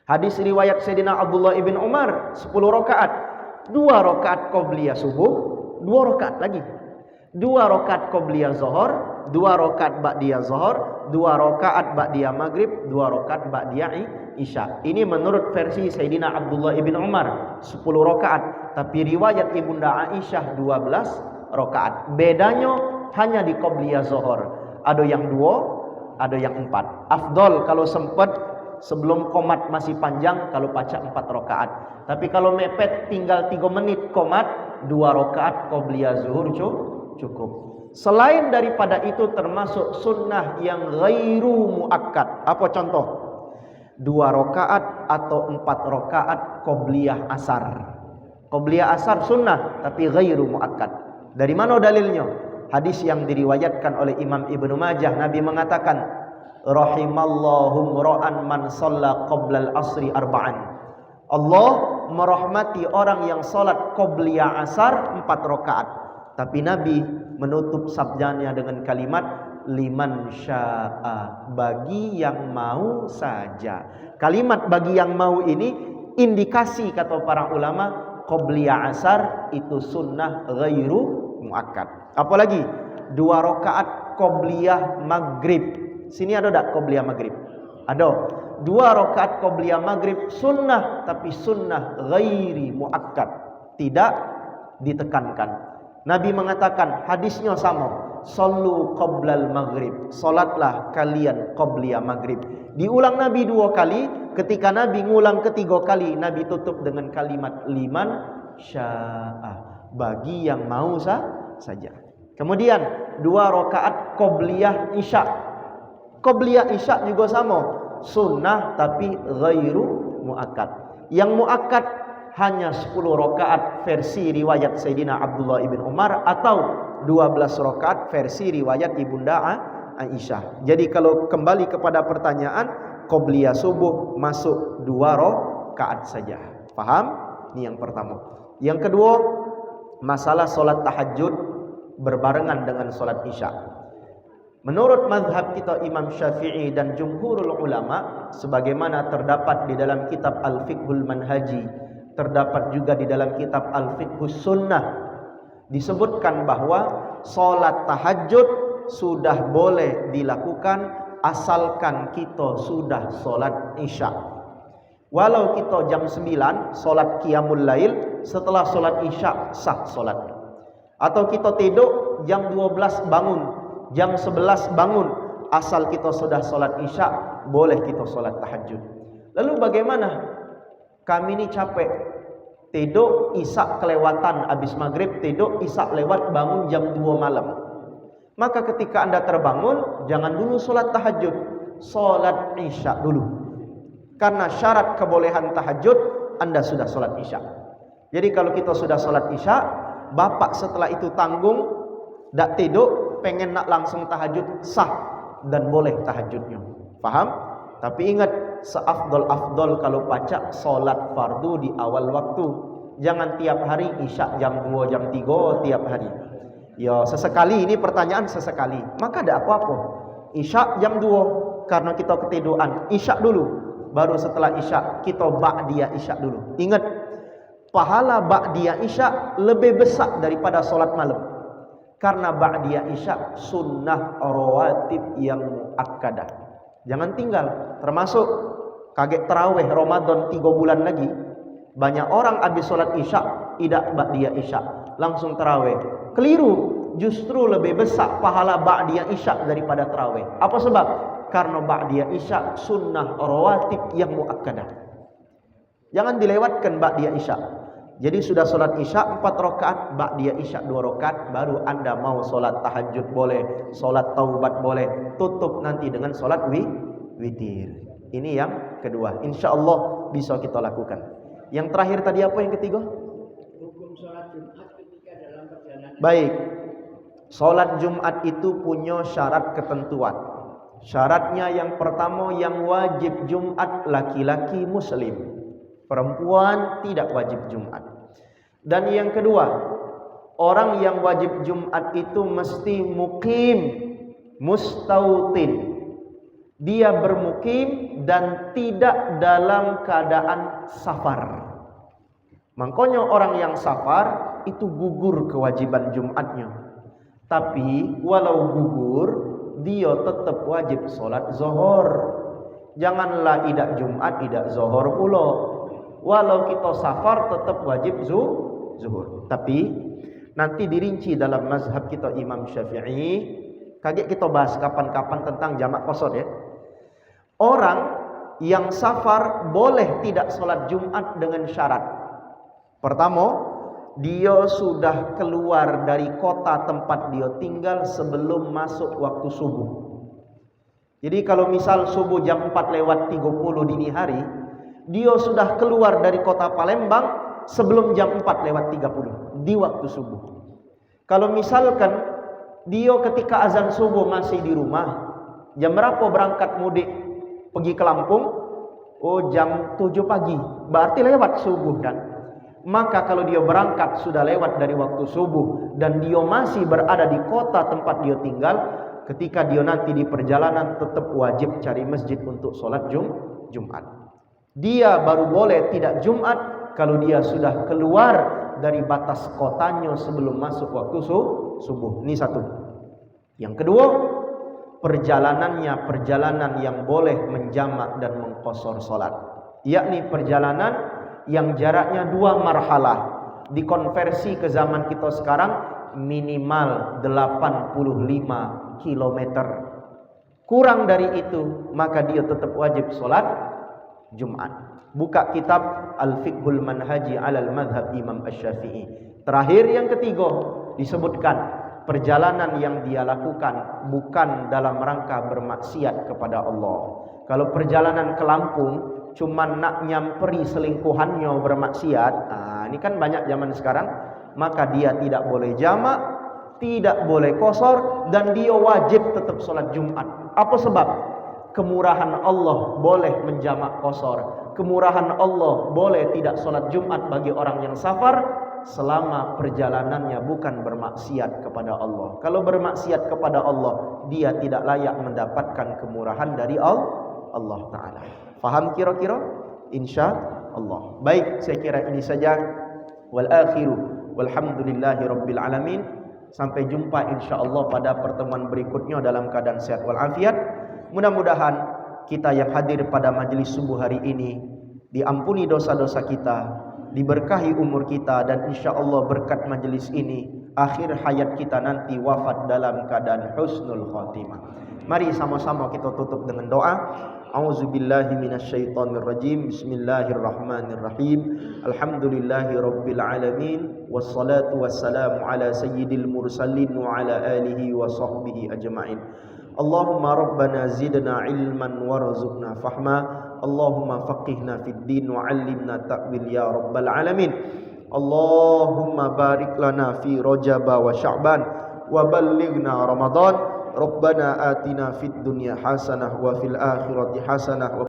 Hadis riwayat Sayyidina Abdullah ibn Umar 10 rakaat. 2 rakaat qobliyah subuh, 2 rakaat lagi. 2 rakaat qobliyah zuhur, 2 rakaat ba'diyah zuhur, 2 rakaat ba'diyah maghrib, 2 rakaat ba'diyah isya. Ini menurut versi Sayyidina Abdullah ibn Umar 10 rakaat, tapi riwayat Ibunda Aisyah 12 rakaat. Bedanya hanya di qobliyah zuhur. Ada yang 2, ada yang 4. Afdol kalau sempat sebelum qomat masih panjang, kalau baca 4 rakaat. Tapi kalau mepet tinggal 3 menit qomat, 2 rakaat qobliyah zuhur cukup. Selain daripada itu termasuk sunnah yang ghairu muakkad. Apa contoh? 2 rakaat atau 4 rakaat qobliyah asar. Qobliyah asar sunnah tapi ghairu muakkad. Dari mana dalilnya? Hadis yang diriwayatkan oleh Imam Ibnu Majah, Nabi mengatakan, rahimallahu mra'an man shalla qabla al-asri arba'an. Allah merahmati orang yang salat qobliyah asar 4 rakaat. Tapi Nabi menutup sabdanya dengan kalimat liman sya'a, bagi yang mau saja. Kalimat bagi yang mau ini indikasi kata para ulama qobliyah asar itu sunnah ghairu muakkad. Apalagi 2 rakaat qobliyah maghrib. Sini ada tak qobliyah maghrib? Ada. 2 rakaat qobliyah maghrib sunnah, tapi sunnah ghairi muakkad, tidak ditekankan. Nabi mengatakan, hadisnya sama, sallu qoblal maghrib, solatlah kalian qobliyah maghrib. Diulang Nabi 2 kali. Ketika Nabi ngulang ketiga kali, Nabi tutup dengan kalimat liman sya'a, bagi yang mau saja. Kemudian 2 rakaat qobliyah isya. Qobliyah isya juga sama, sunnah tapi ghairu muakkad. Yang muakkad hanya 10 rakaat versi riwayat Sayyidina Abdullah ibn Umar, atau 12 rakaat versi riwayat Ibunda Aisyah. Jadi kalau kembali kepada pertanyaan, qobliyah subuh masuk 2 rakaat saja. Paham? Ini yang pertama. Yang kedua, masalah solat tahajud berbarengan dengan solat isya. Menurut mazhab kita Imam Syafi'i dan jumhurul ulama, sebagaimana terdapat di dalam kitab Al-Fiqhul Manhaji, terdapat juga di dalam kitab Al-Fiqhus Sunnah, disebutkan bahwa solat tahajud sudah boleh dilakukan asalkan kita sudah solat isya. Walau kita jam 9 solat qiyamul lail, setelah solat isya sah solat. Atau kita tidur jam 12 bangun, jam 11 bangun, asal kita sudah solat isya, boleh kita solat tahajud. Lalu bagaimana? Kami ini capek, tidur isya kelewatan, habis maghrib tidur isya lewat, bangun jam 2 malam. Maka ketika anda terbangun, jangan dulu solat tahajud, solat isya dulu. Karena syarat kebolehan tahajud, anda sudah solat isya. Jadi kalau kita sudah solat isya, bapak setelah itu tanggung, tak tidur, pengen nak langsung tahajud, sah dan boleh tahajudnya. Paham? Tapi ingat, seafdol-afdol kalau pacak solat fardu di awal waktu. Jangan tiap hari isya jam 2, jam 3 tiap hari. Ya sesekali, ini pertanyaan sesekali. Maka ada apa-apa. Isya jam 2 karena kita ketiduran, isya dulu. Baru setelah isya kita ba'diyah isya dulu. Ingat, pahala ba'diyah isya lebih besar daripada solat malam. Karena ba'diyah isya sunnah rawatib yang muakkadah. Jangan tinggal. Termasuk kaget tarawih Ramadan 3 bulan lagi. Banyak orang habis solat isya tidak ba'diyah isya, langsung tarawih. Keliru. Justru lebih besar pahala ba'diyah isya daripada tarawih. Apa sebab? Karena ba'diyah isya sunnah rawatib yang muakkadah. Jangan dilewatkan ba'diyah isya. Jadi sudah solat isya 4 rakaat, ba'diyah isya 2 rakaat, baru anda mau solat tahajud boleh, solat taubat boleh, tutup nanti dengan solat witir. Ini yang kedua, insyaallah bisa kita lakukan. Yang terakhir tadi apa, yang ketiga? Hukum sholat Jumat ketika dalam perjalanan. Baik, solat Jumat itu punya syarat ketentuan. Syaratnya yang pertama, yang wajib Jumat laki-laki muslim, perempuan tidak wajib Jumat. Dan yang kedua, orang yang wajib Jumat itu mesti mukim, mustautin. Dia bermukim dan tidak dalam keadaan safar. Makanya orang yang safar itu gugur kewajiban Jumatnya. Tapi walau gugur, dia tetap wajib solat zuhur. Janganlah idak Jumat, idak zuhur pula. Walau kita safar tetap wajib zuhur. Tapi nanti dirinci dalam mazhab kita Imam Syafi'i. Kaget kita bahas kapan-kapan tentang jamak qasar ya. Orang yang safar boleh tidak solat Jumat dengan syarat. Pertama, dia sudah keluar dari kota tempat dia tinggal sebelum masuk waktu subuh. Jadi kalau misal subuh jam 4:30 dini hari, dia sudah keluar dari kota Palembang sebelum jam 4:30 di waktu subuh. Kalau misalkan dia ketika azan subuh masih di rumah, jam berapa berangkat mudik pergi ke Lampung? Oh, jam 7 pagi, berarti lewat subuh kan? Maka kalau dia berangkat sudah lewat dari waktu subuh dan dia masih berada di kota tempat dia tinggal, ketika dia nanti di perjalanan tetap wajib cari masjid untuk solat Jumat. Dia baru boleh tidak Jumat kalau dia sudah keluar dari batas kotanya sebelum masuk waktu subuh. Ini satu. Yang kedua, perjalanannya perjalanan yang boleh menjamak dan mengqasar salat, yakni perjalanan yang jaraknya 2 marhalah. Dikonversi ke zaman kita sekarang minimal 85 km. Kurang dari itu maka dia tetap wajib salat Jumat. Buka kitab Al-Fiqhul Manhaji alal Madhab Imam Asy-Syafi'i. Terakhir yang ketiga disebutkan perjalanan yang dia lakukan bukan dalam rangka bermaksiat kepada Allah. Kalau perjalanan ke Lampung cuman nak nyamperi selingkuhannya bermaksiat, ini kan banyak zaman sekarang, maka dia tidak boleh jamak, tidak boleh qasar, dan dia wajib tetap salat Jumat. Apa sebab? Kemurahan Allah boleh menjamak qasar, kemurahan Allah boleh tidak salat Jumat bagi orang yang safar selama perjalanannya bukan bermaksiat kepada Allah. Kalau bermaksiat kepada Allah, dia tidak layak mendapatkan kemurahan dari Allah Ta'ala. Faham kira-kira? Insya Allah. Baik, saya kira ini saja. Wal akhiru walhamdulillahi rabbil alamin. Sampai jumpa insya Allah pada pertemuan berikutnya dalam keadaan sehat walafiat. Mudah-mudahan kita yang hadir pada majlis subuh hari ini diampuni dosa-dosa kita, diberkahi umur kita, dan insya Allah berkat majlis ini akhir hayat kita nanti wafat dalam keadaan husnul khatimah. Mari sama-sama kita tutup dengan doa. A'udzubillahi minasyaitonirrajim. Bismillahirrahmanirrahim. Alhamdulillahi rabbil alamin. Wassalatu wassalamu ala sayyidil mursalin wa ala alihi wa sahbihi ajma'in. Allahumma rabbana zidna ilman warzuqna fahma. Allahumma faqihna fid din wa 'allimna ta'wil ya rabbal alamin. Allahumma barik lana fi Rajab wa Sya'ban wa ballighna Ramadan. Rabbana atina fid dunya hasanah wa fil akhirati hasanah